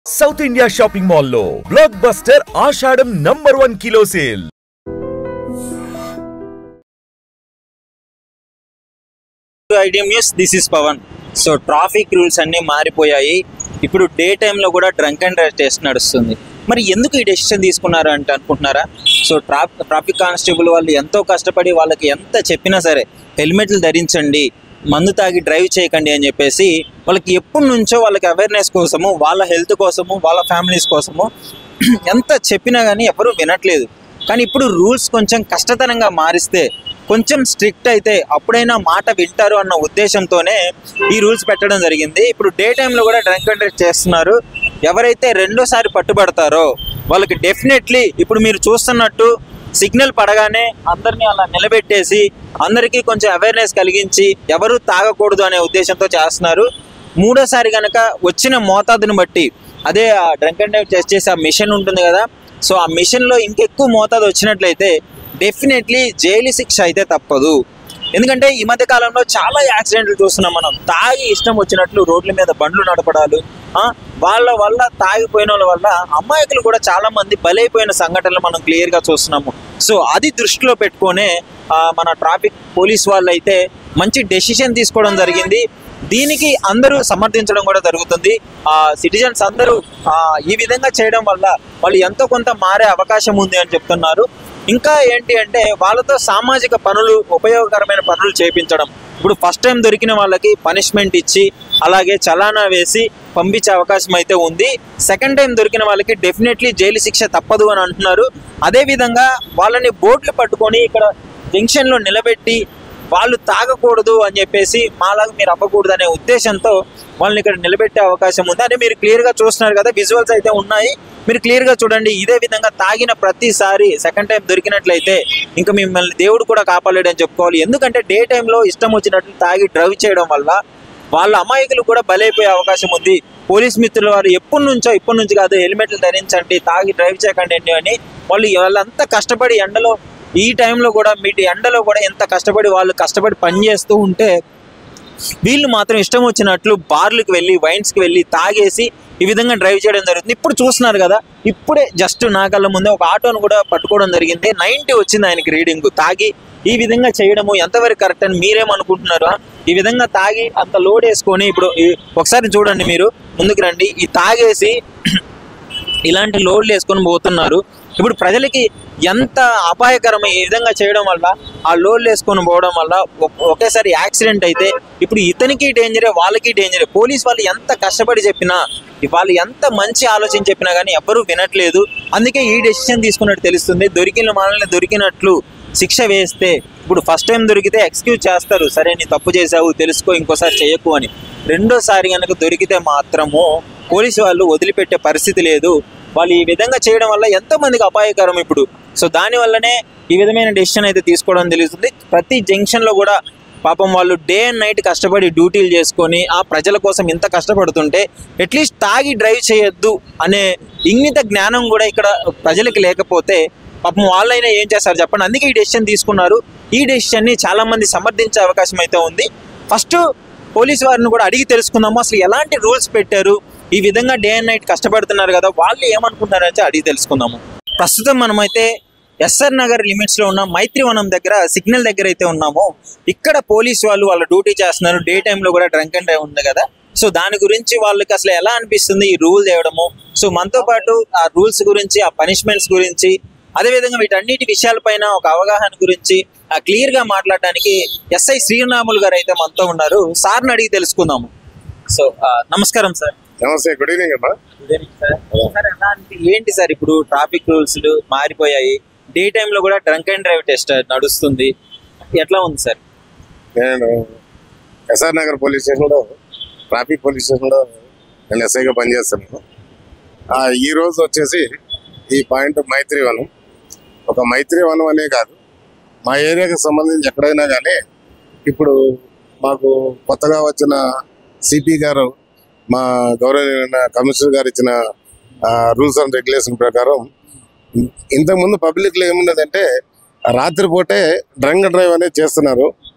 South India shopping mall లో blockbuster Ashadham #1 kilo sale. ఐడియం news, this is Pawan. So traffic rules అన్నీ మారిపోయాయి. ఇప్పుడు డే టైంలో కూడా డ్రంక్ అండ్ డ్రైవ్ టెస్ట్ నడుస్తుంది. మరి ఎందుకు ఈ డెసిషన్ తీసుకున్నారు అంటే అనుకుంటున్నారా? సో ట్రాఫిక్ కానిస్టేబుల్ వాళ్ళు ఎంతో కష్టపడి వాళ్ళకి ఎంత చెప్పినా సరే హెల్మెట్లు ధరించండి, మందు తాగి డ్రైవ్ చేయకండి అని చెప్పేసి వాళ్ళకి ఎప్పటి నుంచో వాళ్ళకి అవేర్నెస్ కోసము, వాళ్ళ హెల్త్ కోసము, వాళ్ళ ఫ్యామిలీస్ కోసము ఎంత చెప్పినా కానీ ఎవరు వినట్లేదు. కానీ ఇప్పుడు రూల్స్ కొంచెం కష్టతరంగా మారిస్తే, కొంచెం స్ట్రిక్ట్ అయితే అప్పుడైనా మాట వింటారు అన్న ఉద్దేశంతోనే ఈ రూల్స్ పెట్టడం జరిగింది. ఇప్పుడు డే టైంలో కూడా డ్రంక్ అండ్ డ్రైవ్ చేస్తున్నారు. ఎవరైతే రెండోసారి పట్టుబడతారో వాళ్ళకి డెఫినెట్లీ ఇప్పుడు మీరు చూస్తున్నట్టు సిగ్నల్ పడగానే అందరినీ అలా నిలబెట్టేసి అందరికీ కొంచెం అవేర్నెస్ కలిగించి ఎవరు తాగకూడదు అనే ఉద్దేశంతో చేస్తున్నారు. మూడోసారి కనుక వచ్చిన మోతాదుని బట్టి, అదే ఆ డ్రంక్ అండ్ డ్రైవ్ టెస్ట్ చేసి ఆ మిషన్ ఉంటుంది కదా, సో ఆ మిషన్లో ఇంకెక్కువ మోతాదు వచ్చినట్లయితే డెఫినెట్లీ జైలు శిక్ష అయితే తప్పదు. ఎందుకంటే ఈ మధ్య కాలంలో చాలా యాక్సిడెంట్లు చూస్తున్నాం మనం. తాగి ఇష్టం వచ్చినట్లు రోడ్ల మీద బండ్లు నడపడాలు, వాళ్ళ వల్ల తాగిపోయిన వాళ్ళ వల్ల అమాయకులు కూడా చాలా మంది బలైపోయిన సంఘటనలు మనం క్లియర్గా చూస్తున్నాము. సో అది దృష్టిలో పెట్టుకునే మన ట్రాఫిక్ పోలీస్ వాళ్ళు అయితే మంచి డెసిషన్ తీసుకోవడం జరిగింది. దీనికి అందరూ సమర్థించడం కూడా జరుగుతుంది. సిటిజన్స్ అందరూ ఈ విధంగా చేయడం వల్ల వాళ్ళు ఎంతో కొంత మారే అవకాశం ఉంది అని చెప్తున్నారు. ఇంకా ఏంటి అంటే వాళ్ళతో సామాజిక పనులు, ఉపయోగకరమైన పనులు చేయించడం. ఇప్పుడు ఫస్ట్ టైం దొరికిన వాళ్ళకి పనిష్మెంట్ ఇచ్చి అలాగే చలానా వేసి పంపించే అవకాశం అయితే ఉంది. సెకండ్ టైం దొరికిన వాళ్ళకి డెఫినెట్లీ జైలు శిక్ష తప్పదు అని అంటున్నారు. అదేవిధంగా వాళ్ళని బోట్లు పట్టుకొని ఇక్కడ జంక్షన్లో నిలబెట్టి వాళ్ళు తాగకూడదు అని చెప్పేసి మాలాగా మీరు అవ్వకూడదు అనే ఉద్దేశంతో వాళ్ళని ఇక్కడ నిలబెట్టే అవకాశం ఉంది. అని మీరు క్లియర్గా చూస్తున్నారు కదా, విజువల్స్ అయితే ఉన్నాయి, మీరు క్లియర్గా చూడండి. ఇదే విధంగా తాగిన ప్రతిసారి సెకండ్ టైం దొరికినట్లయితే ఇంకా మిమ్మల్ని దేవుడు కూడా కాపాడలేడని చెప్పుకోవాలి. ఎందుకంటే డే టైంలో ఇష్టం వచ్చినట్లు తాగి డ్రైవ్ చేయడం వల్ల వాళ్ళ అమాయకులు కూడా బలైపోయే అవకాశం ఉంది. పోలీస్ మిత్రుల వారు ఇప్పటి నుంచి కాదు, హెల్మెట్లు ధరించండి, తాగి డ్రైవ్ చేయకండి అని వాళ్ళంతా కష్టపడి ఎండలో, ఈ టైంలో కూడా ఎండలో కూడా ఎంత కష్టపడి వాళ్ళు పని చేస్తూ ఉంటే వీళ్ళు మాత్రం ఇష్టం వచ్చినట్లు బార్లకు వెళ్ళి, వైన్స్కి వెళ్ళి తాగేసి ఈ విధంగా డ్రైవ్ చేయడం జరుగుతుంది. ఇప్పుడు చూస్తున్నారు కదా, ఇప్పుడే జస్ట్ నా కళ్ళ ముందే ఒక ఆటోను కూడా పట్టుకోవడం జరిగింది. 90 వచ్చింది ఆయనకి రీడింగ్. తాగి ఈ విధంగా చేయడము ఎంతవరకు కరెక్ట్ అని మీరేమనుకుంటున్నారా? ఈ విధంగా తాగి అంత లోడ్ వేసుకొని ఇప్పుడు ఒకసారి చూడండి, మీరు ముందుకు రండి. ఈ తాగేసి ఇలాంటి లోడ్లు వేసుకొని పోతున్నారు. ఇప్పుడు ప్రజలకి ఎంత అపాయకరమై ఈ విధంగా చేయడం వల్ల, ఆ లోడ్లు వేసుకొని పోవడం వల్ల ఒకేసారి యాక్సిడెంట్ అయితే ఇప్పుడు ఇతనికి డేంజరే, వాళ్ళకి డేంజరే. పోలీస్ వాళ్ళు ఎంత కష్టపడి చెప్పినా, వాళ్ళు ఎంత మంచి ఆలోచన చెప్పినా కానీ ఎవ్వరూ వినట్లేదు. అందుకే ఈ డెసిషన్ తీసుకున్నట్టు తెలుస్తుంది. మనల్ని దొరికినట్లు శిక్ష వేస్తే, ఇప్పుడు ఫస్ట్ టైం దొరికితే ఎక్స్క్యూజ్ చేస్తారు, సరే నీ తప్పు చేసావు తెలుసుకో, ఇంకోసారి చేయకు అని. రెండోసారి కనుక దొరికితే మాత్రము పోలీసు వాళ్ళు వదిలిపెట్టే పరిస్థితి లేదు. వాళ్ళు ఈ విధంగా చేయడం వల్ల ఎంతో మందికి అపాయకరం ఇప్పుడు. సో దానివల్లనే ఈ విధమైన డెసిషన్ అయితే తీసుకోవడం తెలుస్తుంది. ప్రతి జంక్షన్లో కూడా పాపం వాళ్ళు డే అండ్ నైట్ కష్టపడి డ్యూటీలు చేసుకొని ఆ ప్రజల కోసం ఇంత కష్టపడుతుంటే అట్లీస్ట్ తాగి డ్రైవ్ చేయొద్దు అనే ఇంగిత జ్ఞానం కూడా ఇక్కడ ప్రజలకి లేకపోతే పాపం వాళ్ళైనా ఏం చేస్తారు చెప్పండి. అందుకే ఈ డెసిషన్ తీసుకున్నారు. ఈ డెసిషన్ని చాలామంది సమర్థించే అవకాశం అయితే ఉంది. ఫస్ట్ పోలీసు వారిని కూడా అడిగి తెలుసుకుందాము, అసలు ఎలాంటి రూల్స్ పెట్టారు, ఈ విధంగా డే అండ్ నైట్ కష్టపడుతున్నారు కదా, వాళ్ళు ఏమనుకుంటున్నారైతే అడిగి తెలుసుకుందాము. ప్రస్తుతం మనమైతే ఎస్ఆర్ నగర్ లిమిట్స్లో ఉన్న మైత్రివనం దగ్గర సిగ్నల్ దగ్గర అయితే ఉన్నాము. ఇక్కడ పోలీసు వాళ్ళు వాళ్ళ డ్యూటీ చేస్తున్నారు. డే టైంలో కూడా డ్రంక్ అండ్ డ్రైవ్ ఉంది కదా, సో దాని గురించి వాళ్ళకి అసలు ఎలా అనిపిస్తుంది ఈ రూల్ తేవడము. సో మనతో పాటు ఆ రూల్స్ గురించి, ఆ పనిష్మెంట్స్ గురించి, అదేవిధంగా వీటన్నిటి విషయాలపైన ఒక అవగాహన గురించి క్లియర్గా మాట్లాడడానికి ఎస్ఐ శ్రీరాములు గారు అయితే మనతో ఉన్నారు. సార్ని అడిగి తెలుసుకుందాము. సో నమస్కారం సార్. నమస్తే, గుడ్ ఈవినింగ్ అమ్మా. Good evening sir. సార్ ఏంటి సార్ ఇప్పుడు ట్రాఫిక్ రూల్స్ మారిపోయాయి, డే టైంలో కూడా డ్రంక్ అండ్ డ్రైవ్ టెస్ట్ నడుస్తుంది, ఎట్లా ఉంది సార్? నేను ఎస్ఆర్ నగర్ పోలీస్ స్టేషన్లో, ట్రాఫిక్ పోలీస్ స్టేషన్లో నేను ఎస్ఐగా పనిచేస్తున్నాను. ఈరోజు వచ్చేసి ఈ పాయింట్ మైత్రివనం. ఒక మైత్రివనం అనే కాదు, మా ఏరియాకి సంబంధించి ఎక్కడైనా కానీ ఇప్పుడు మాకు కొత్తగా వచ్చిన సిపి గారు, మా గౌరవనీయ కమిషనర్ గారు ఇచ్చిన రూల్స్ అండ్ రెగ్యులేషన్ ప్రకారం ఇంతకుముందు పబ్లిక్లో ఏమున్నదంటే రాత్రిపూటే డ్రంక్ డ్రైవ్ అనేది చేస్తున్నారు,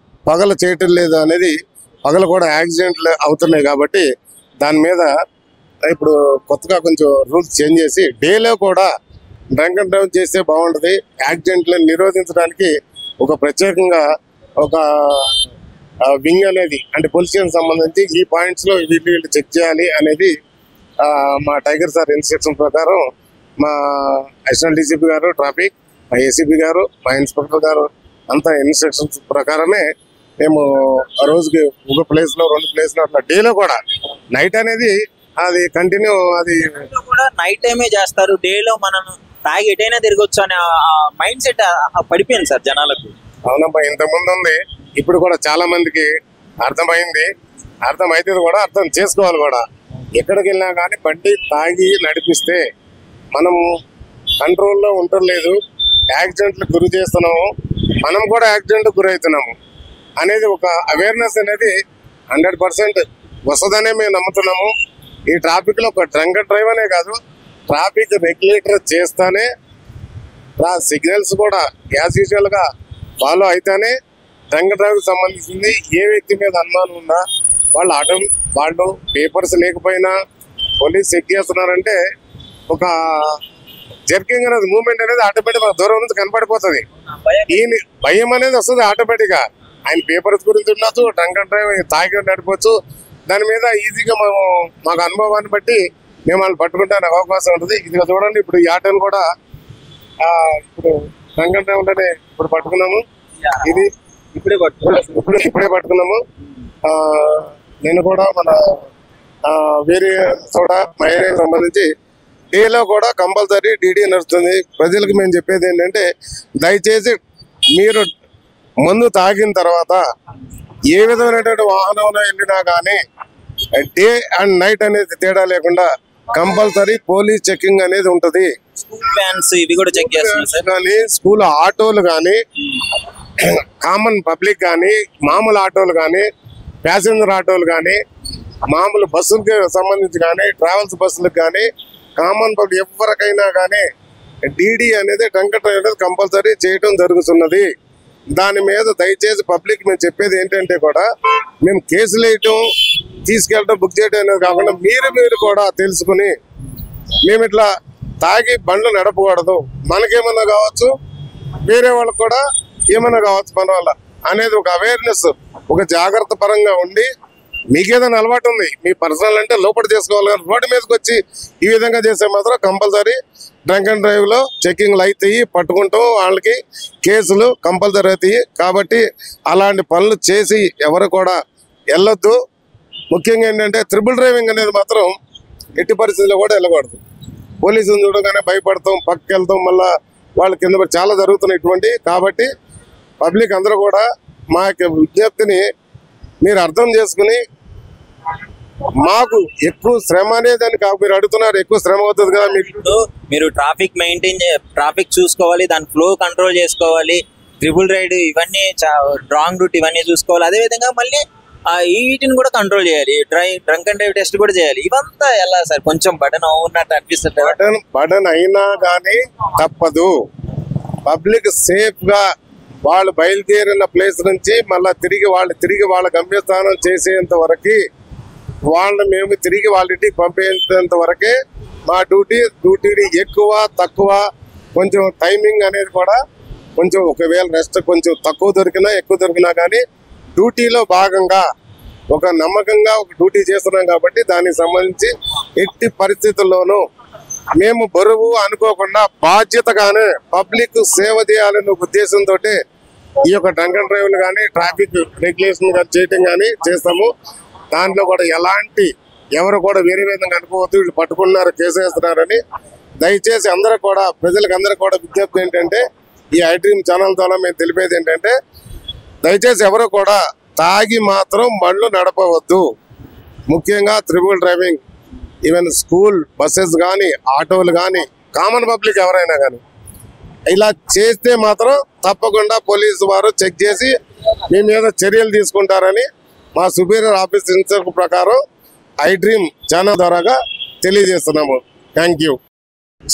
పగలు చేయటం లేదు అనేది. పగలు కూడా యాక్సిడెంట్లు అవుతున్నాయి కాబట్టి దాని మీద ఇప్పుడు కొత్తగా కొంచెం రూల్స్ చేంజ్ చేసి డేలో కూడా డ్రంక్ అండ్ డ్రైవ్ చేస్తే బాగుంటుంది. యాక్సిడెంట్లను నిరోధించడానికి ఒక ప్రత్యేకంగా ఒక వింగ్ అనేది అంటే పొల్యూషన్ సంబంధించి ఈ పాయింట్స్ లో వీళ్ళు చెక్ చేయాలి అనేది మా టైగర్ సార్ ఇన్స్ట్రక్షన్ ప్రకారం మా అడిషనల్ డీసీపీ గారు ట్రాఫిక్, మా ఏసీపీ గారు, మా ఇన్స్పెక్టర్ గారు అంతా ఇన్స్ట్రక్షన్స్ ప్రకారమే మేము ఆ రోజుకి ఒక ప్లేస్ లో 2 ప్లేస్ లో అట్లా డేలో కూడా నైట్ అనేది అది కంటిన్యూ అది కూడా నైట్ టైమే చేస్తారు. డేలో మనం తాగి ఎటైనా తిరగొచ్చు అనే మైండ్ సెట్ పడిపోయింది సార్ జనాలకు. అవునమ్మా, ఇంతకుముందు ఉంది, ఇప్పుడు కూడా చాలా మందికి అర్థమైంది. అర్థమైతే కూడా అర్థం చేసుకోవాలి కూడా. ఎక్కడికి వెళ్ళినా కానీ బండి తాగి నడిపిస్తే మనం కంట్రోల్లో ఉండలేదు, యాక్సిడెంట్లకు గురి చేస్తున్నాము, మనం కూడా యాక్సిడెంట్ గురవుతున్నాము అనేది ఒక అవేర్నెస్ అనేది 100% వస్తుందనే మేము నమ్ముతున్నాము. ఈ ట్రాఫిక్ లో ఒక డ్రంక్ అండ్ డ్రైవ్ అనే కాదు, ట్రాఫిక్ రెగ్యులేటర్ చేస్తానే సిగ్నల్స్ కూడా యాజ్ యూజువల్ గా ఫాలో అయితేనే డ్రంక్ అండ్ డ్రైవ్ సంబంధించింది ఏ వ్యక్తి మీద అనుమానం ఉన్నా వాళ్ళు పేపర్స్ లేకపోయినా పోలీస్ చెక్ చేస్తున్నారంటే ఒక జర్కింగ్ అనేది మూవ్మెంట్ అనేది ఆటోమేటిక్ దూరం నుంచి కనపడిపోతుంది. ఈ భయం అనేది వస్తుంది ఆటోమేటిక్ గా. ఆయన పేపర్స్ గురించి ఉండొచ్చు, డ్రంక్ అండ్ డ్రైవ్ తాగి నడిపోవచ్చు. దాని మీద ఈజీగా మాకు అనుభవాన్ని బట్టి మేము వాళ్ళు పట్టుకుంటానికి అవకాశం ఉంటుంది. ఇది చూడండి, ఇప్పుడు ఈ ఆటోని కూడా ఇప్పుడు డ్రంక్ అండ్ డ్రైవ్ ఉంటేనే ఇప్పుడు పట్టుకున్నాము. ఇది ఇప్పుడే పట్టుకున్నాము. నేను కూడా మన వేరే చోట మా ఏరియాకి సంబంధించి డేలో కూడా కంపల్సరీ డీడీ నడుస్తుంది. ప్రజలకు మేము చెప్పేది ఏంటంటే దయచేసి మీరు మందు తాగిన తర్వాత ఏ విధమైనటువంటి వాహనంలో వెళ్ళినా కానీ డే అండ్ నైట్ అనేది తేడా లేకుండా కంపల్సరీ పోలీస్ చెకింగ్ అనేది ఉంటది. కానీ స్కూల్ ఆటోలు కానీ, కామన్ పబ్లిక్ కానీ, మామూలు ఆటోలు కానీ, ప్యాసింజర్ ఆటోలు కానీ, మామూలు బస్సులకి సంబంధించి కానీ, ట్రావెల్స్ బస్సులకు కానీ, కామన్ పబ్లిక్ ఎవరికైనా కానీ డీడీ అనేది డ్రంక్ అండ్ డ్రైవ్ అనేది కంపల్సరీ చేయడం జరుగుతున్నది. దాని మీద దయచేసి పబ్లిక్ మేము చెప్పేది ఏంటంటే కూడా మేము కేసులు వేయటం, తీసుకెళ్ళటం, బుక్ చేయడం అనేది కాకుండా మీరు కూడా తెలుసుకుని మేము ఇట్లా తాగి బండ్లు నడపకూడదు, మనకేమన్నా కావచ్చు, వేరే వాళ్ళకి కూడా ఏమన్నా కావచ్చు మన వల్ల అనేది ఒక అవేర్నెస్, ఒక జాగ్రత్త పరంగా ఉండి మీకేదైనా అలవాటు ఉంది మీ పర్సనల్ అంటే లోపల చేసుకోవాలి. కానీ రోడ్డు మీదకి వచ్చి ఈ విధంగా చేసే మాత్రం కంపల్సరీ డ్రంక్ అండ్ డ్రైవ్ లో చెకింగ్లు అవుతాయి, పట్టుకుంటాం, వాళ్ళకి కేసులు కంపల్సరీ అవుతాయి. కాబట్టి అలాంటి పనులు చేసి ఎవరు కూడా వెళ్ళొద్దు. ముఖ్యంగా ఏంటంటే ట్రిపుల్ డ్రైవింగ్ అనేది మాత్రం ఎట్టి పరిస్థితుల్లో కూడా వెళ్ళకూడదు. పోలీసులు చూడగానే భయపడతాం, పక్కకి వెళ్తాం, మళ్ళా వాళ్ళ కింద చాలా జరుగుతున్నాయి ఇటువంటి. కాబట్టి పబ్లిక్ అందరూ కూడా మా యొక్క విజ్ఞప్తిని మీరు అర్థం చేసుకుని మాకు ఎక్కువ శ్రమ అనేది అని మీరు అడుగుతున్నారు, ఎక్కువ శ్రమ అవుతుంది కదా మీరు ట్రాఫిక్ చూసుకోవాలి, దాని ఫ్లో కంట్రోల్ చేసుకోవాలి, ట్రిపుల్ రైడ్ ఇవన్నీ రాంగ్ రూట్ ఇవన్నీ చూసుకోవాలి. అదే విధంగా మళ్ళీ వీటిని కూడా కంట్రోల్ చేయాలి, డ్రంక్ అండ్ డ్రైవ్ టెస్ట్ కూడా చేయాలి. ఇవంతా ఎలా సార్ కొంచెం బటన్ అవున్నట్టు అనిపిస్తుంది. బటన్ అయినా కానీ తప్పదు. పబ్లిక్ సేఫ్ గా వాళ్ళు బయలుదేరిన ప్లేస్ నుంచి మళ్ళా తిరిగి వాళ్ళ గమ్యస్థానం చేసేంత వరకు మేము తిరిగి వాళ్ళ ఇంటికి పంపేంత వరకే మా డ్యూటీ ఎక్కువ తక్కువ కొంచెం టైమింగ్ అనేది కూడా కొంచెం ఒకవేళ రెస్ట్ కొంచెం తక్కువ దొరికినా ఎక్కువ దొరికినా కానీ డ్యూటీలో భాగంగా ఒక నమ్మకంగా ఒక డ్యూటీ చేస్తున్నాం. కాబట్టి దానికి సంబంధించి ఎట్టి పరిస్థితుల్లోనూ మేము బరువు అనుకోకుండా బాధ్యతగానే పబ్లిక్ సేవ చేయాలనే ఉద్దేశంతో ఈ యొక్క డ్రంక్ అండ్ డ్రైవ్ కానీ ట్రాఫిక్ రెగ్యులేషన్ చేయటం కానీ చేస్తాము. దాంట్లో కూడా ఎవరు కూడా వేరే విధంగా అనుకోవద్దు, వీళ్ళు పట్టుకున్నారు కేసేస్తున్నారని. దయచేసి అందరూ కూడా ప్రజలకు అందరూ కూడా విజ్ఞప్తి ఏంటంటే ఈ ఐడ్రీమ్ ఛానల్ ద్వారా మేము తెలిపేది ఏంటంటే దయచేసి ఎవరు కూడా తాగి మాత్రం బండ్లు నడపవద్దు. ముఖ్యంగా triple driving, even school buses కానీ, ఆటోలు కానీ, కామన్ పబ్లిక్ ఎవరైనా కానీ ఇలా చేస్తే మాత్రం తప్పకుండా పోలీసు వారు చెక్ చేసి మీ మీద చర్యలు తీసుకుంటారని మా సుపీరియర్ ఆఫీస్ ఇన్స్ట్రక్షన్ ప్రకారం ఐడ్రీమ్ ఛానల్ ద్వారాగా తెలియజేస్తున్నాము. Thank you.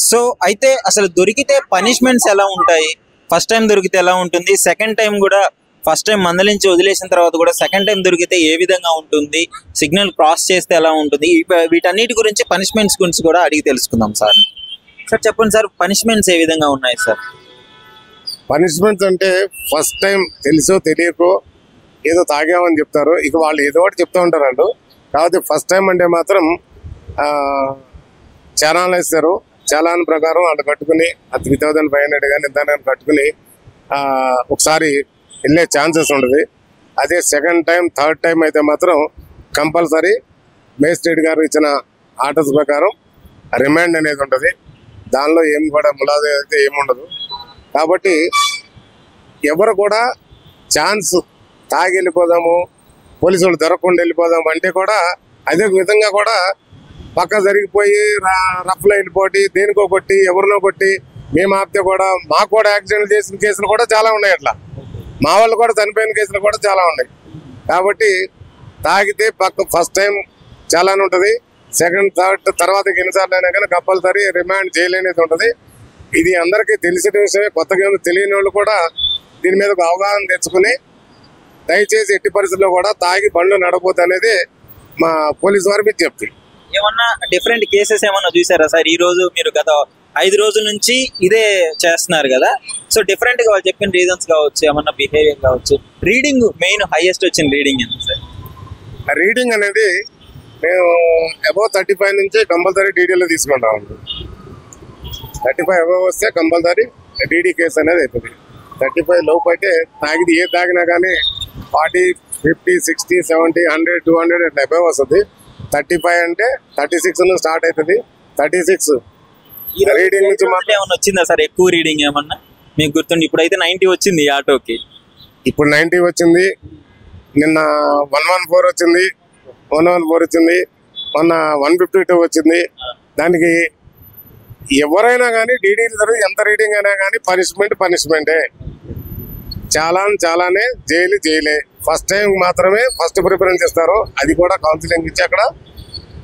సో అయితే అసలు దొరికితే పనిష్మెంట్స్ ఎలా ఉంటాయి? ఫస్ట్ టైం దొరికితే ఎలా ఉంటుంది? సెకండ్ టైం కూడా ఫస్ట్ టైం మందలించి వదిలేసిన తర్వాత కూడా సెకండ్ టైం దొరికితే ఏ విధంగా ఉంటుంది, సిగ్నల్ క్రాస్ చేస్తే ఎలా ఉంటుంది, వీటన్నిటి గురించి పనిష్మెంట్స్ గురించి కూడా అడిగి తెలుసుకుందాం సార్. సార్ చెప్పండి సార్, పనిష్మెంట్స్ ఏ విధంగా ఉన్నాయి సార్? పనిష్మెంట్స్ అంటే ఫస్ట్ టైం తెలుసో తెలియకో ఏదో తాగామని చెప్తారు, ఇక వాళ్ళు ఏదో ఒకటి చెప్తూ ఉంటారు వాళ్ళు. కాబట్టి ఫస్ట్ టైం అంటే మాత్రం చలానాలు వేస్తారు. చలాన్ ప్రకారం వాళ్ళు కట్టుకుని 3,500 కానీ ఎంత కట్టుకుని ఒకసారి వెళ్ళే ఛాన్సెస్ ఉంటుంది. అదే సెకండ్ టైం థర్డ్ టైం అయితే మాత్రం కంపల్సరీ మేజిస్ట్రేట్ గారు ఇచ్చిన ఆర్డర్స్ ప్రకారం రిమాండ్ అనేది ఉంటుంది. దానిలో ఏం కూడా ములాజీ అయితే ఏముండదు. కాబట్టి ఎవరు కూడా ఛాన్స్ తాగి వెళ్ళిపోదాము, పోలీసులు దొరకకుండా వెళ్ళిపోదాము అంటే కూడా అదే విధంగా కూడా పక్క జరిగిపోయి రఫ్లో వెళ్ళిపోయి దేనికో కొట్టి ఎవరినో కొట్టి మేము ఆపితే కూడా మాకు కూడా యాక్సిడెంట్ చేసిన కేసులు కూడా చాలా ఉన్నాయి. అట్లా మా వాళ్ళు కూడా చనిపోయిన కేసులు కూడా చాలా ఉన్నాయి. కాబట్టి తాగితే పక్క ఫస్ట్ టైం చాలానే ఉంటుంది, సెకండ్ థర్డ్ తర్వాత ఎన్నిసార్లు అయినా కానీ కంపల్సరీ రిమాండ్ చేయలేనిది ఉంటుంది. ఇది అందరికీ తెలిసిన విషయమే. కొత్తగా తెలియని వాళ్ళు కూడా దీని మీద ఒక అవగాహన తెచ్చుకుని దయచేసి ఎట్టి పరిస్థితుల్లో కూడా తాగి బండ్లు నడపొద్దు అనేది మా పోలీసు వారి మీద చెప్తుంది. ఏమన్నా డిఫరెంట్ కేసెస్ ఏమన్నా చూసారా సార్? ఈ రోజు మీరు గత 5 రోజుల నుంచి ఇదే చేస్తున్నారు కదా, సో డిఫరెంట్ గా వాళ్ళు చెప్పిన రీజన్స్ కావచ్చు, ఏమన్నా బిహేవియర్ కావచ్చు, రీడింగ్ మెయిన్ హైయెస్ట్ వచ్చిన రీడింగ్ ఎంత సార్? రీడింగ్ అనేది మేము అబౌవ్ 35 నుంచి కంపల్సరీ డీడీలో తీసుకుంటాం. 35 అబౌవ్ వస్తే కంపల్సరీ డీడీ కేసు అనేది అవుతుంది. 35 లోపు అయితే తాగిది ఏ తాగినా కానీ 40, 50, 60, 70, 100, 200 అట్లా అబౌవ్ వస్తుంది. 35 అంటే 36 నుంచి స్టార్ట్ అవుతుంది. 36 రీడింగ్ నుంచి ఏమన్నా వచ్చిందా సార్? ఎక్కువ రీడింగ్ ఏమన్నా మీకు గుర్తుండి? ఇప్పుడైతే 90 వచ్చింది ఈ ఆటోకి. ఇప్పుడు 90 వచ్చింది, నిన్న 114 వచ్చింది, 114 వచ్చింది, మొన్న 152 వచ్చింది. దానికి ఎవరైనా కానీ డీడీలు జరిగి ఎంత రీడింగ్ అయినా కానీ పనిష్మెంటే. చాలానే జైలే. ఫస్ట్ టైం మాత్రమే ఫస్ట్ ప్రిఫరెన్స్ ఇస్తారు. అది కూడా కౌన్సిలింగ్ ఇచ్చి అక్కడ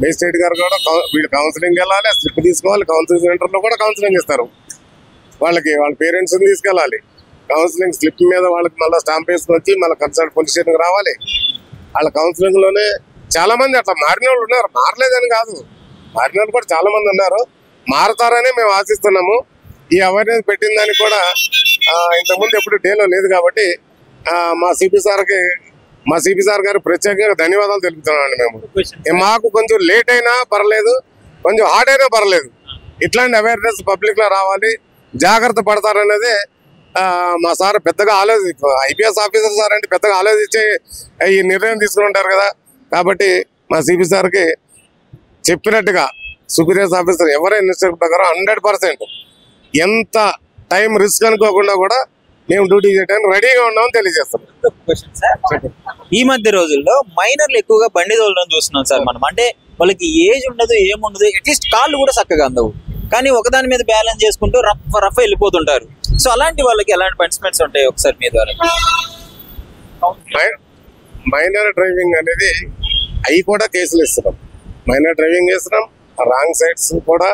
మేజిస్ట్రేట్ గారు కూడా వీళ్ళు కౌన్సిలింగ్ వెళ్ళాలి, స్లిప్ తీసుకోవాలి. కౌన్సిలింగ్ సెంటర్లో కూడా కౌన్సిలింగ్ ఇస్తారు. వాళ్ళ పేరెంట్స్ని తీసుకెళ్ళాలి. కౌన్సిలింగ్ స్లిప్ మీద వాళ్ళకి మళ్ళీ స్టాంప్ వేసుకొని వచ్చి మళ్ళీ కన్సల్ట్ పోలీస్ స్టేషన్కి రావాలి. వాళ్ళ కౌన్సిలింగ్లోనే చాలా మంది అట్లా మారిన వాళ్ళు ఉన్నారు. మారలేదని కాదు, మారిన వాళ్ళు కూడా చాలా మంది ఉన్నారు. మారతారని మేము ఆశిస్తున్నాము. ఈ అవేర్నెస్ పెట్టిన దానికి కూడా ఇంతకుముందు ఎప్పుడు డేలో లేదు కాబట్టి మా సిపి సార్ గారు ప్రత్యేకంగా ధన్యవాదాలు తెలుపుతున్నామండి. మేము మాకు కొంచెం లేట్ అయినా పర్లేదు, కొంచెం హార్డ్ అయినా పర్లేదు, ఇట్లాంటి అవేర్నెస్ పబ్లిక్ లో రావాలి, జాగ్రత్త పడతారనేది మా సార్ పెద్దగా ఐపీఎస్ ఆఫీసర్ సార్ అంటే పెద్దగా ఆలోచించి ఈ నిర్ణయం తీసుకుని ఉంటారు కదా. కాబట్టి మా సిపి సార్కి చెప్పినట్టుగా సుపీరియర్ ఆఫీసర్ ఎవరైనా ఇన్స్ట్రక్షన్ ప్రకారం 100% ఎంత టైం రిస్క్ అనుకోకుండా కూడా మేము డ్యూటీ చేయడానికి రెడీగా ఉన్నామని తెలియజేస్తాం. ఈ మధ్య రోజుల్లో మైనర్లు ఎక్కువగా బండి తోలడం చూస్తున్నాం సార్ మనం. అంటే వాళ్ళకి ఏజ్ ఉండదు, ఏముండదు, అట్లీస్ట్ కాళ్ళు కూడా చక్కగా అందవు, కానీ ఒకదాని మీద బ్యాలెన్స్ చేసుకుంటూ రఫ్ వెళ్ళిపోతుంటారు. సో అలాంటి వాళ్ళకి ఎలాంటి పనిష్మెంట్స్ ఉంటాయి ఒకసారి మీ ద్వారా? మైనర్ డ్రైవింగ్ అనేది అవి కూడా కేసులు ఇస్తున్నాం. మైనర్ డ్రైవింగ్ చేస్తున్నాం, రాంగ్ సైడ్స్ కూడా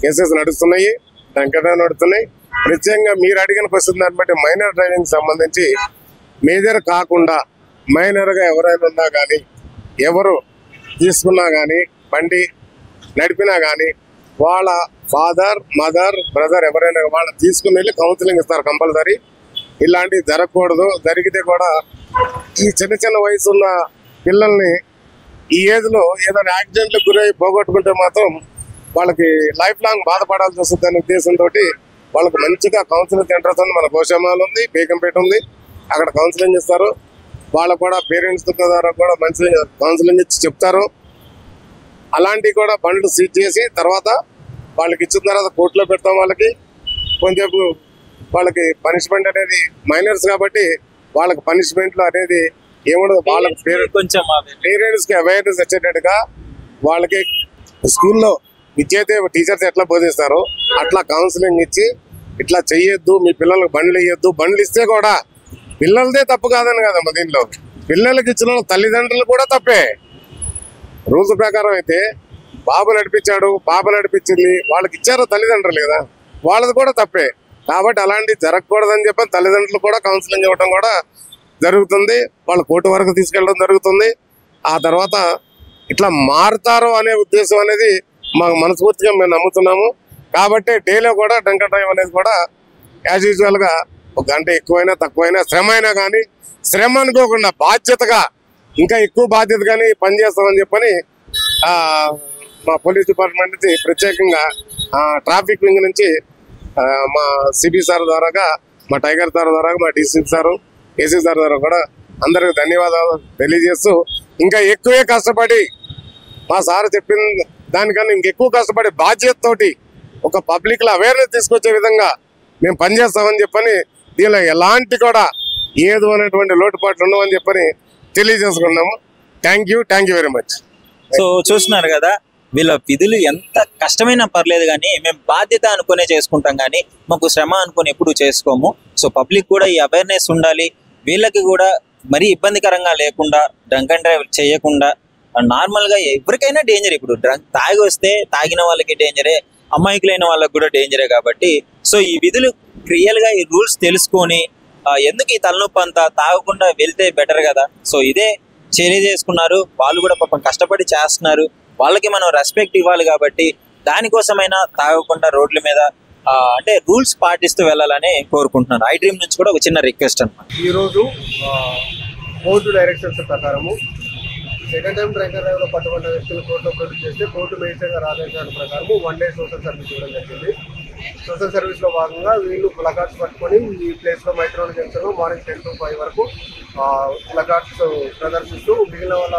కేసెస్ నడుస్తున్నాయి, వెంకటనే నడుస్తున్నాయి. ప్రత్యేకంగా మీరు అడిగిన క్వశ్చన్ దాన్ని బట్టి మైనర్ డ్రైవింగ్ సంబంధించి మేజర్ కాకుండా మైనర్గా ఎవరైనా ఉన్నా కానీ, ఎవరు తీసుకున్నా కానీ, బండి నడిపినా కానీ వాళ్ళ ఫాదర్, మదర్, బ్రదర్ ఎవరైనా వాళ్ళని తీసుకుని వెళ్ళి కౌన్సిలింగ్ ఇస్తారు కంపల్సరీ. ఇలాంటివి జరగకూడదు. జరిగితే కూడా ఈ చిన్న వయసు ఉన్న పిల్లల్ని ఈ ఏజ్లో ఏదైనా యాక్సిడెంట్లకు గురై పోగొట్టుకుంటే మాత్రం వాళ్ళకి లైఫ్ లాంగ్ బాధపడాల్సి వస్తుంది అనే ఉద్దేశంతో వాళ్ళకి మంచిగా కౌన్సిలింగ్ సెంటర్స్ ఉంది. మన గోషామాల్ ఉంది, బేగంపేట ఉంది, అక్కడ కౌన్సిలింగ్ ఇస్తారు. వాళ్ళకు కూడా పేరెంట్స్ ద్వారా కూడా మంచి కౌన్సిలింగ్ ఇచ్చి చెప్తారు. అలాంటివి కూడా బండ్లు సీజ్ చేసి తర్వాత వాళ్ళకి ఇచ్చిన తర్వాత కోర్టులో పెడతాం. వాళ్ళకి కొంచెంసేపు వాళ్ళకి పనిష్మెంట్ అనేది మైనర్స్ కాబట్టి వాళ్ళకి పనిష్మెంట్లు అనేది ఏముండదు. వాళ్ళకి కొంచెం పేరెంట్స్కి అవేర్నెస్ వచ్చేటట్టుగా వాళ్ళకి స్కూల్లో విద్యైతే టీచర్స్ ఎట్లా బోధిస్తారో అట్లా కౌన్సిలింగ్ ఇచ్చి ఇట్లా చెయ్యొద్దు, మీ పిల్లలకు బండ్లు ఇవ్వద్దు. బండ్లు ఇస్తే కూడా పిల్లలదే తప్పు కాదని కదమ్మా, దీంట్లో పిల్లలకి ఇచ్చిన తల్లిదండ్రులు కూడా తప్పే. రూల్స్ ప్రకారం అయితే బాబు నడిపించాడు, పాప నడిపించింది, వాళ్ళకి ఇచ్చారు తల్లిదండ్రులు కదా, వాళ్ళది కూడా తప్పే. కాబట్టి అలాంటివి జరగకూడదని చెప్పి తల్లిదండ్రులు కూడా కౌన్సిలింగ్ ఇవ్వడం కూడా జరుగుతుంది, వాళ్ళు కోర్టు వరకు తీసుకెళ్ళడం జరుగుతుంది. ఆ తర్వాత ఇట్లా మారుతారు అనే ఉద్దేశం అనేది మాకు మనస్ఫూర్తిగా మేము నమ్ముతున్నాము. కాబట్టి డేలో కూడా డ్రంక్ డ్రైవ్ అనేది కూడా యాజ్ యూజువల్గా 1 గంట ఎక్కువైనా తక్కువైనా శ్రమ అయినా కానీ శ్రమ అనుకోకుండా బాధ్యతగా ఇంకా ఎక్కువ బాధ్యతగానే పనిచేస్తామని చెప్పని మా పోలీస్ డిపార్ట్మెంట్ నుంచి ప్రత్యేకంగా ట్రాఫిక్ వింగ్ నుంచి మా సిబి సార్ ద్వారాగా, మా టైగర్ సార్ ద్వారా, మా డిసిపి సారు, ఏసీ సార్ ద్వారా కూడా అందరికి ధన్యవాదాలు తెలియజేస్తూ ఇంకా ఎక్కువే కష్టపడి మా సార్ చెప్పిన దానికన్నా ఇంకెక్కువ కష్టపడి బాధ్యతతోటి ఒక పబ్లిక్లో అవేర్నెస్ తీసుకొచ్చే విధంగా మేము పనిచేస్తామని చెప్పని, దీనిలో ఎలాంటి కూడా ఏదో అనేటువంటి లోటుపాట్లు ఉండవని చెప్పని తెలియజేసుకున్నాము. Thank you very much. So చూస్తున్నారు కదా, వీళ్ళ విధులు ఎంత కష్టమైనా పర్లేదు కానీ మేము బాధ్యత అనుకునే చేసుకుంటాం కానీ మాకు శ్రమ అనుకుని ఎప్పుడు చేసుకోము. సో పబ్లిక్ కూడా ఈ అవేర్నెస్ ఉండాలి, వీళ్ళకి కూడా మరీ ఇబ్బందికరంగా లేకుండా డ్రంక్ అండ్ డ్రైవ్ చేయకుండా నార్మల్గా ఎవరికైనా డేంజర్. ఇప్పుడు తాగి వస్తే తాగిన వాళ్ళకి డేంజరే, అమాయకులైన వాళ్ళకి కూడా డేంజరే. కాబట్టి సో ఈ విధులు రియల్గా ఈ రూల్స్ తెలుసుకొని ఎందుకు ఈ తలనొప్పి అంతా తాగకుండా వెళ్తే బెటర్ కదా. సో ఇదే చేసుకున్నారు, వాళ్ళు కూడా పాపం కష్టపడి చేస్తున్నారు, వాళ్ళకి మనం రెస్పెక్ట్ ఇవ్వాలి. కాబట్టి దానికోసమైనా తాగకుండా రోడ్ల మీద అంటే రూల్స్ పాటిస్తూ వెళ్ళాలని కోరుకుంటున్నాను. ఐ డ్రీమ్ నుంచి కూడా ఒక చిన్న రిక్వెస్ట్ అన్నమాట. ఈరోజు కోర్టు డైరెక్షన్స్ ప్రకారము second time drunk and drive లో పట్టుబడ్డ వ్యక్తులు కోర్టులో ప్రొడ్యూస్ చేస్తే కోర్టు మేజిస్ట్రేట్ ఆదేశాల ప్రకారం 1 డే సోషల్ సర్వీస్ ఇవ్వడం జరిగింది. సోషల్ సర్వీస్ లో భాగంగా వీళ్ళు ప్లకార్డ్స్ పట్టుకొని ఈ ప్లేస్ లో మైత్రోన్ జంక్షన్ లో మార్నింగ్ 10 to 5 వరకు ప్లకార్డ్స్ ప్రదర్శిస్తూ మిగిలిన వాళ్ళ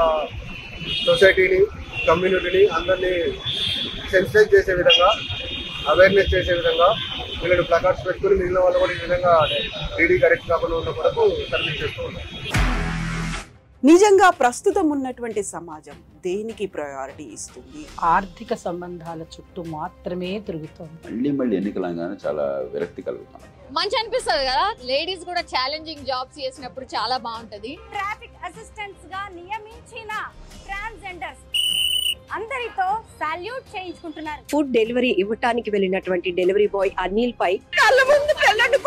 సొసైటీని, కమ్యూనిటీని అందరినీ సెన్సిటైజ్ చేసే విధంగా, అవేర్నెస్ చేసే విధంగా వీళ్ళు ప్లకార్డ్స్ పెట్టుకుని మిగిలిన వాళ్ళు కూడా ఈ విధంగా డీడీ కరెక్ట్ కాకుండా ఉన్న కొరకు సర్వీస్ చేస్తూ ఉన్నారు. నిజంగా ప్రస్తుతం ఉన్నటువంటి సమాజం దేనికి ప్రయారిటీ ఇస్తుంది? ఆర్థిక సంబంధాల చుట్టూ మాత్రమే తిరుగుతోంది. మళ్ళీ ఎన్నికలంగానే చాలా విరక్తి కలుగుతాం. మంచి అనిపిస్తుంది కదా, లేడీస్ కూడా ఛాలెంజింగ్ జాబ్స్ చేసినప్పుడు చాలా బాగుంటది. ట్రాఫిక్ అసిస్టెంట్స్ గా నియమించిన ట్రాన్స్జెండర్స్ అందరితో సాల్యూట్ చేయించుకుంటున్నారు. ఫుడ్ డెలివరీ ఇవ్వటానికి వెళ్ళినటువంటి డెలివరీ బాయ్ అనిల్ పై కళ్ళ ముందు పెళ్ళండి